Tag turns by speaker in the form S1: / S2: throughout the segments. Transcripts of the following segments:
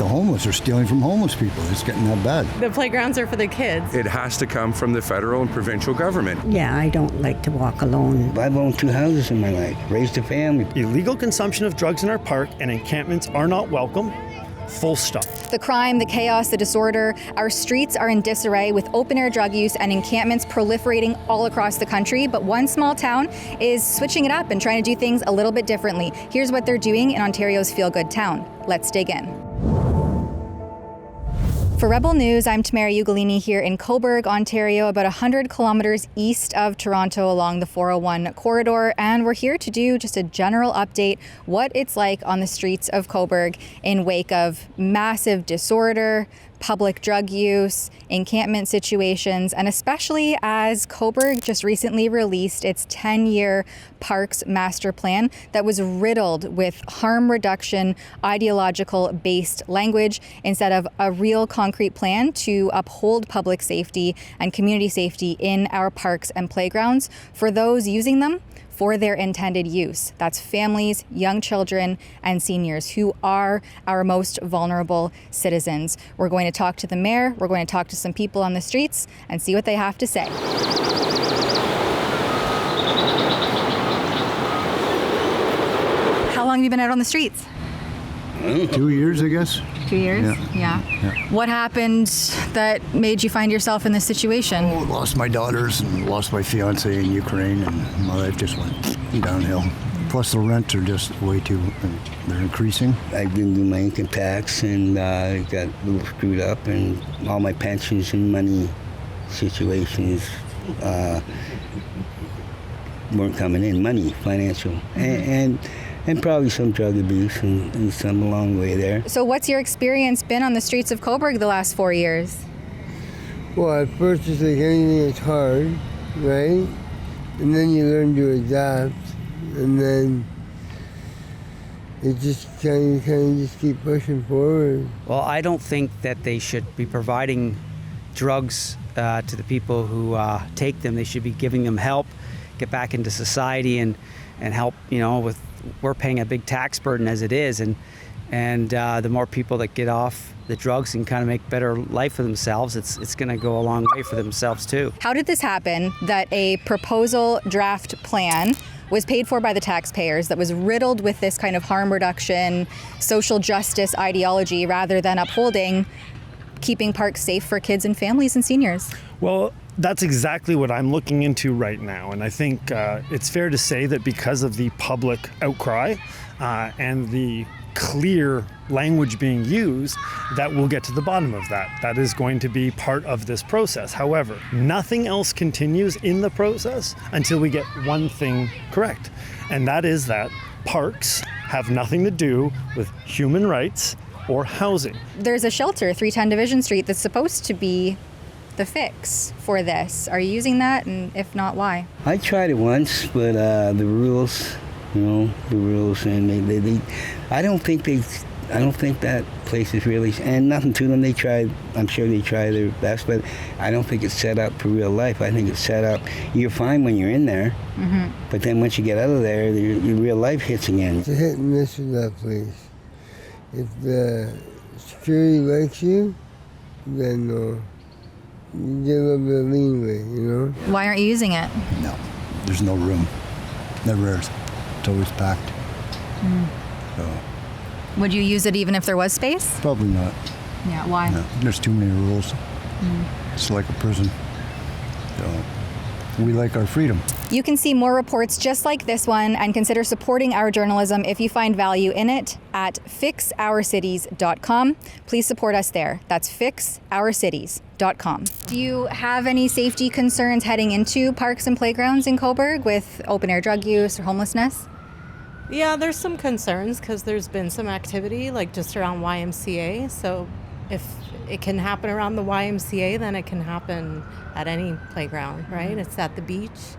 S1: the homeless are stealing from homeless people. It's getting that bad.
S2: The playgrounds are for the kids.
S3: It has to come from the federal and provincial government.
S4: Yeah, I don't like to walk alone.
S5: I've owned 2 houses in my life, raised a family.
S6: Illegal consumption of drugs in our park and encampments are not welcome. Full stop.
S7: The crime, the chaos, the disorder, our streets are in disarray with open-air drug use and encampments proliferating all across the country. But one small town is switching it up and trying to do things a little bit differently. Here's what they're doing in Ontario's feel-good town. Let's dig in. For Rebel News, I'm Tamara Ugolini here in Cobourg, Ontario, about 100 kilometers east of Toronto along the 401 corridor. And we're here to do just a general update, what it's like on the streets of Cobourg in wake of massive disorder, public drug use, encampment situations, and especially as Cobourg just recently released its 10-year Parks Master Plan that was riddled with harm reduction, ideological-based language instead of a real concrete plan to uphold public safety and community safety in our parks and playgrounds for those using them for their intended use. That's families, young children, and seniors who are our most vulnerable citizens. We're going to talk to the mayor, we're going to talk to some people on the streets and see what they have to say. How long have you been out on the streets?
S1: 2 years, I guess.
S7: 2 years? Yeah. What happened that made you find yourself in this situation?
S1: Lost my daughters and lost my fiance in Ukraine, and my life just went downhill. Plus the rents are just way too, they're increasing.
S5: I didn't do my income tax and got a little screwed up, and all my pensions and money situations weren't coming in, money, financial, and probably some drug abuse and some along the way there.
S7: So what's your experience been on the streets of Cobourg the last 4 years?
S8: Well, at first it's like anything is hard, right? And then you learn to adapt, and then it just kind of just keep pushing forward.
S9: Well, I don't think that they should be providing drugs to the people who take them. They should be giving them help, get back into society and help, with we're paying a big tax burden as it is, and the more people that get off the drugs and kind of make better life for themselves, it's going to go a long way for themselves too.
S7: How did this happen that a proposal draft plan was paid for by the taxpayers that was riddled with this kind of harm reduction, social justice ideology rather than upholding keeping parks safe for kids and families and seniors?
S6: Well, that's exactly what I'm looking into right now. And I think it's fair to say that because of the public outcry and the clear language being used, that we'll get to the bottom of that. That is going to be part of this process. However, nothing else continues in the process until we get one thing correct. And that is that parks have nothing to do with human rights or housing.
S7: There's a shelter, 310 Division Street, that's supposed to be the fix for this. Are you using that? And if not, why?
S5: I tried it once, but the rules, and they I don't think that place is really, and nothing to them. They tried, I'm sure they try their best, but I don't think it's set up for real life. I think it's set up, you're fine when you're in there, but then once you get out of there, your real life hits again.
S8: It's a hit and miss with that place. If the security likes you, then you get a little bit of leeway,
S7: Why aren't you using it?
S1: No, there's no room. Never is. It's always packed. So,
S7: Would you use it even if there was space?
S1: probably not.
S7: Yeah, why?
S1: No, there's too many rules. It's like a prison. So, we like our freedom.
S7: You can see more reports just like this one and consider supporting our journalism if you find value in it at fixourcities.com. Please support us there. That's fixourcities.com. Do you have any safety concerns heading into parks and playgrounds in Cobourg with open-air drug use or homelessness?
S2: Yeah, there's some concerns because there's been some activity like just around YMCA. So if it can happen around the YMCA, then it can happen at any playground, right? It's at the beach.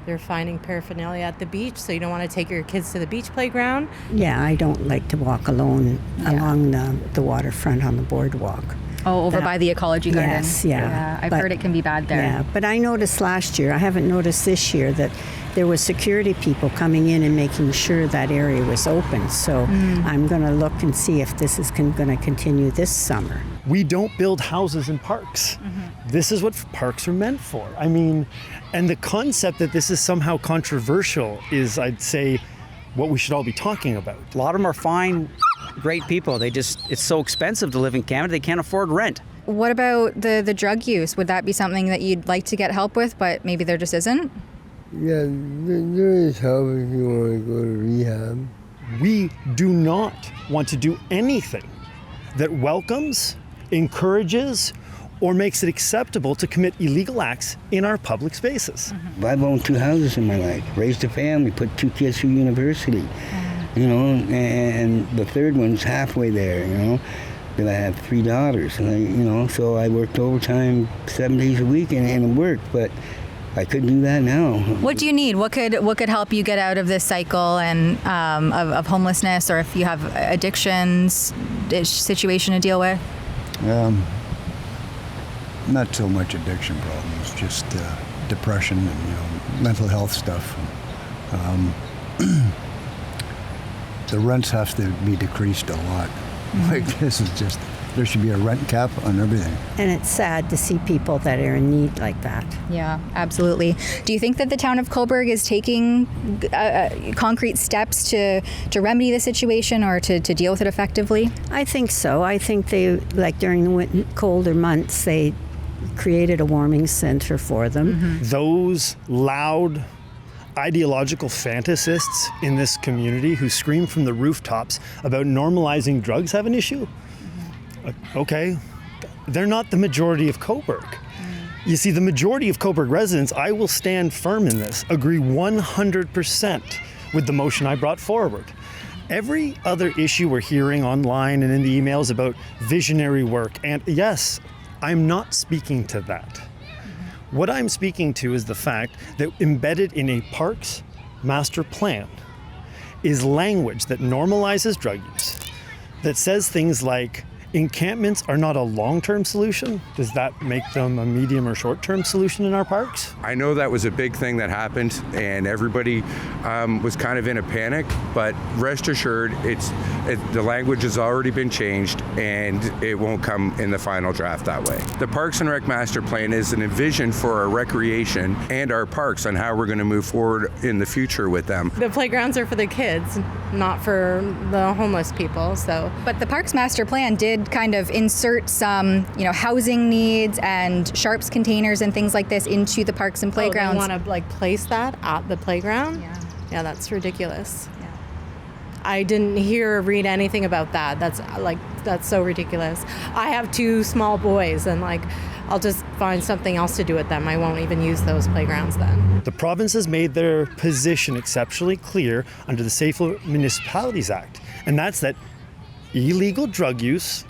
S2: They're finding paraphernalia at the beach, so you don't want to take your kids to the beach playground.
S4: Yeah, I don't like to walk alone along the waterfront on the boardwalk.
S7: Oh, over
S4: That-
S7: by the ecology garden.
S4: Yes, yeah.
S7: I've
S4: But-
S7: heard it can be bad there.
S4: Yeah, but I noticed last year, I haven't noticed this year, that there was security people coming in and making sure that area was open. So I'm going to look and see if this is going to continue this summer.
S6: We don't build houses in parks. This is what parks are meant for. I mean, and the concept that this is somehow controversial is, I'd say, what we should all be talking about.
S9: A lot of them are fine, great people. It's so expensive to live in Canada, they can't afford rent.
S7: What about the drug use? Would that be something that you'd like to get help with, but maybe there just isn't?
S8: Yeah, there is help if you want to go to rehab.
S6: We do not want to do anything that welcomes, encourages, or makes it acceptable to commit illegal acts in our public spaces.
S5: I've owned 2 houses in my life, raised a family, put 2 kids through university, you know, and the third one's halfway there, you know. Then I have 3 daughters, and you know, so I worked overtime 7 days a week and it worked, but I couldn't do that now.
S7: What do you need? What could help you get out of this cycle and of homelessness, or if you have addictions situation to deal with?
S1: Not so much addiction problems, just depression and mental health stuff. The rents have to be decreased a lot. Like this is just, there should be a rent cap on everything.
S4: And it's sad to see people that are in need like that.
S7: Yeah, absolutely. Do you think that the town of Cobourg is taking concrete steps to remedy the situation or to deal with it effectively?
S4: I think so. I think they, like during the colder months, they created a warming center for them.
S6: Those loud ideological fantasists in this community who scream from the rooftops about normalizing drugs have an issue? Okay, they're not the majority of Cobourg. You see, the majority of Cobourg residents, I will stand firm in this, agree 100% with the motion I brought forward. Every other issue we're hearing online and in the emails about visionary work, and yes, I'm not speaking to that. What I'm speaking to is the fact that embedded in a parks master plan is language that normalizes drug use, that says things like, encampments are not a long-term solution. Does that make them a medium or short-term solution in our parks?
S3: I know that was a big thing that happened, and everybody was kind of in a panic, but rest assured, the language has already been changed, and it won't come in the final draft that way. The Parks and Rec Master Plan is an vision for our recreation and our parks on how we're going to move forward in the future with them.
S2: The playgrounds are for the kids, not for the homeless people. So,
S7: But the Parks Master Plan did kind of insert some, housing needs and sharps containers and things like this into the parks and playgrounds.
S2: They want to place that at the playground? Yeah, that's ridiculous.
S7: Yeah.
S2: I didn't hear or read anything about that. That's so ridiculous. I have 2 small boys, and I'll just find something else to do with them. I won't even use those playgrounds then.
S6: The province has made their position exceptionally clear under the Safer Municipalities Act, and that's that illegal drug use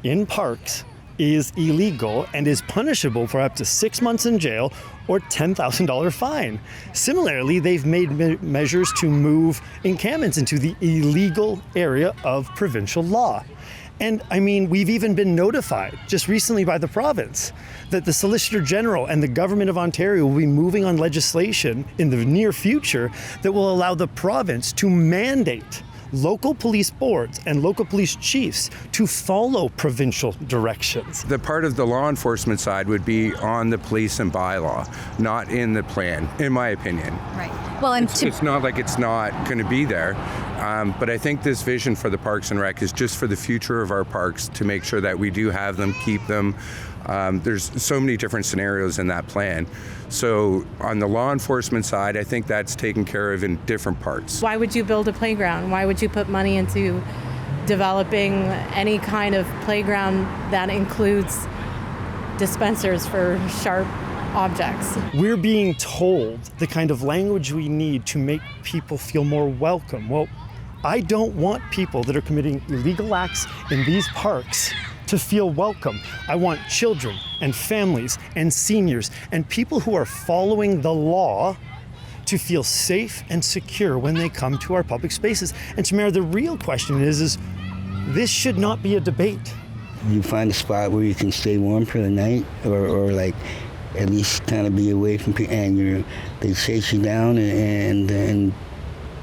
S6: in parks is illegal and is punishable for up to 6 months in jail or $10,000 fine. Similarly, they've made measures to move encampments into the illegal area of provincial law. And we've even been notified just recently by the province that the Solicitor General and the Government of Ontario will be moving on legislation in the near future that will allow the province to mandate local police boards and local police chiefs to follow provincial directions.
S3: The part of the law enforcement side would be on the police and bylaw, not in the plan, in my opinion.
S7: Right. Well, and
S3: It's not like it's not going to be there, but I think this vision for the Parks and Rec is just for the future of our parks, to make sure that we do have them, keep them. There's so many different scenarios in that plan. So on the law enforcement side, I think that's taken care of in different parts.
S2: Why would you build a playground? Why would you put money into developing any kind of playground that includes dispensers for sharp objects?
S6: We're being told the kind of language we need to make people feel more welcome. Well, I don't want people that are committing illegal acts in these parks to feel welcome. I want children and families and seniors and people who are following the law to feel safe and secure when they come to our public spaces. And Tamara, the real question is this should not be a debate.
S5: you find a spot where you can stay warm for the night, or like at least kind of be away from people, and they chase you down and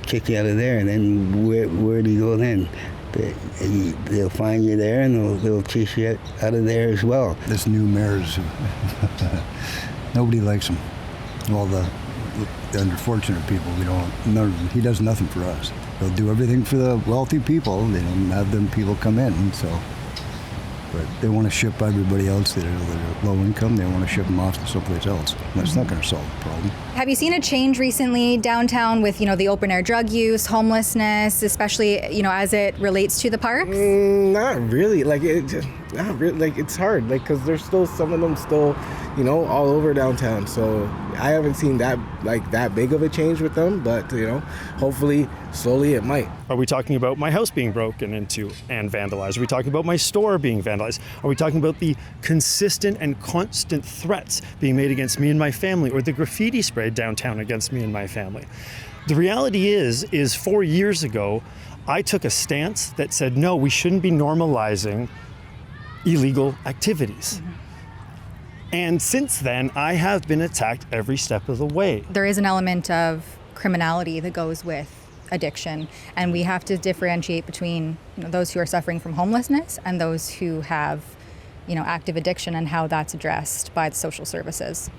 S5: kick you out of there. And then where do you go then? They'll find you there, and they'll chase you out of there as well.
S1: This new mayor's, nobody likes him. Well, the unfortunate people, he does nothing for us. He'll do everything for the wealthy people. They don't have them people come in, so. But they want to ship everybody else that are low income. They want to ship them off to someplace else. That's not going to solve the problem.
S7: Have you seen a change recently downtown with, the open air drug use, homelessness, especially, as it relates to the parks?
S10: Not really. Not really. It's hard. Because there's still some of them still, all over downtown. So I haven't seen that big of a change with them. But hopefully, slowly it might.
S6: Are we talking about my house being broken into and vandalized? Are we talking about my store being vandalized? Are we talking about the consistent and constant threats being made against me and my family, or the graffiti sprayed downtown against me and my family? The reality is 4 years ago, I took a stance that said, no, we shouldn't be normalizing illegal activities. Mm-hmm. And since then, I have been attacked every step of the way.
S7: There is an element of criminality that goes with addiction, and we have to differentiate between those who are suffering from homelessness and those who have active addiction, and how that's addressed by the social services.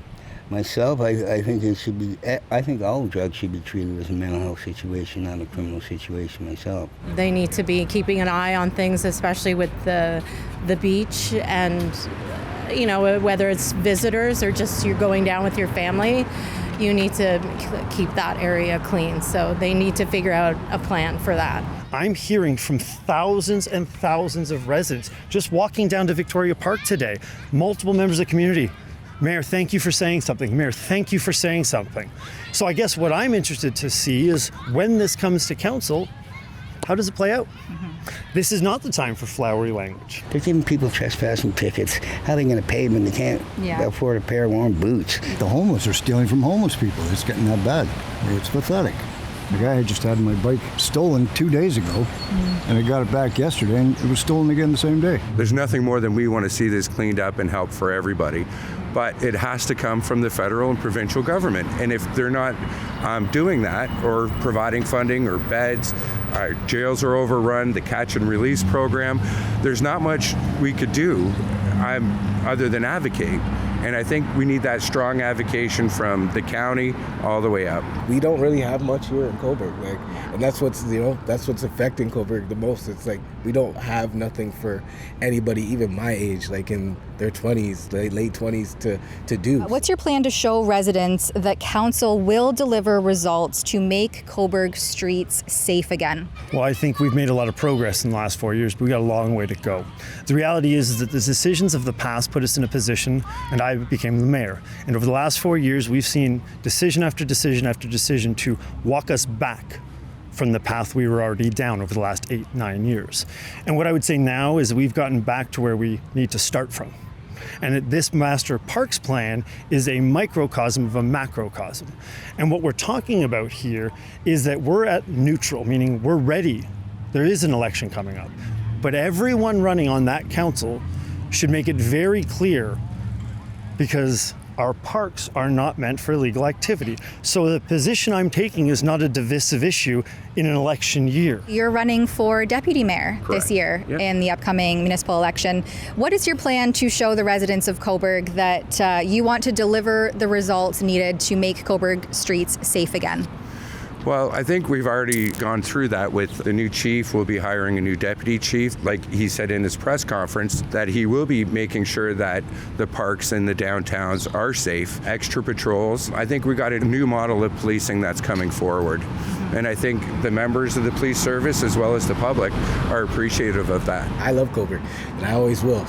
S5: Myself, I think it should be. I think all drugs should be treated as a mental health situation, not a criminal situation. Myself.
S2: They need to be keeping an eye on things, especially with the beach, and whether it's visitors or just you're going down with your family. You need to keep that area clean. So they need to figure out a plan for that.
S6: I'm hearing from thousands and thousands of residents just walking down to Victoria Park today. Multiple members of the community. Mayor, thank you for saying something. Mayor, thank you for saying something. So I guess what I'm interested to see is when this comes to council, how does it play out? Mm-hmm. This is not the time for flowery language.
S5: They're giving people trespassing tickets. How are they going to pay them when they can't afford a pair of warm boots?
S1: The homeless are stealing from homeless people. It's getting that bad. It's pathetic. The guy had just had my bike stolen 2 days ago, and I got it back yesterday, and it was stolen again the same day.
S3: There's nothing more than we want to see this cleaned up and help for everybody. But it has to come from the federal and provincial government. And if they're not doing that, or providing funding or beds, our jails are overrun, the catch and release program, there's not much we could do other than advocate. And I think we need that strong advocation from the county all the way up.
S10: We don't really have much here in Cobourg, and that's what's affecting Cobourg the most. It's we don't have nothing for anybody, even my age, in their 20s, late 20s, to do.
S7: What's your plan to show residents that council will deliver results to make Cobourg streets safe again?
S6: Well, I think we've made a lot of progress in the last 4 years, but we got a long way to go. The reality is that the decisions of the past put us in a position, and I became the mayor. And over the last 4 years, we've seen decision after decision after decision to walk us back from the path we were already down over the last 8-9 years. And what I would say now is we've gotten back to where we need to start from. And this Master Parks Plan is a microcosm of a macrocosm. And what we're talking about here is that we're at neutral, meaning we're ready. There is an election coming up. But everyone running on that council should make it very clear, because our parks are not meant for illegal activity. So the position I'm taking is not a divisive issue in an election year.
S7: You're running for deputy mayor
S3: Correct.
S7: This year
S3: Yep.
S7: in the upcoming municipal election. What is your plan to show the residents of Cobourg that you want to deliver the results needed to make Cobourg streets safe again?
S3: Well, I think we've already gone through that with the new chief. We'll be hiring a new deputy chief. Like he said in his press conference, that he will be making sure that the parks and the downtowns are safe. Extra patrols. I think we got a new model of policing that's coming forward. And I think the members of the police service, as well as the public, are appreciative of that.
S10: I love Cobourg, and I always will.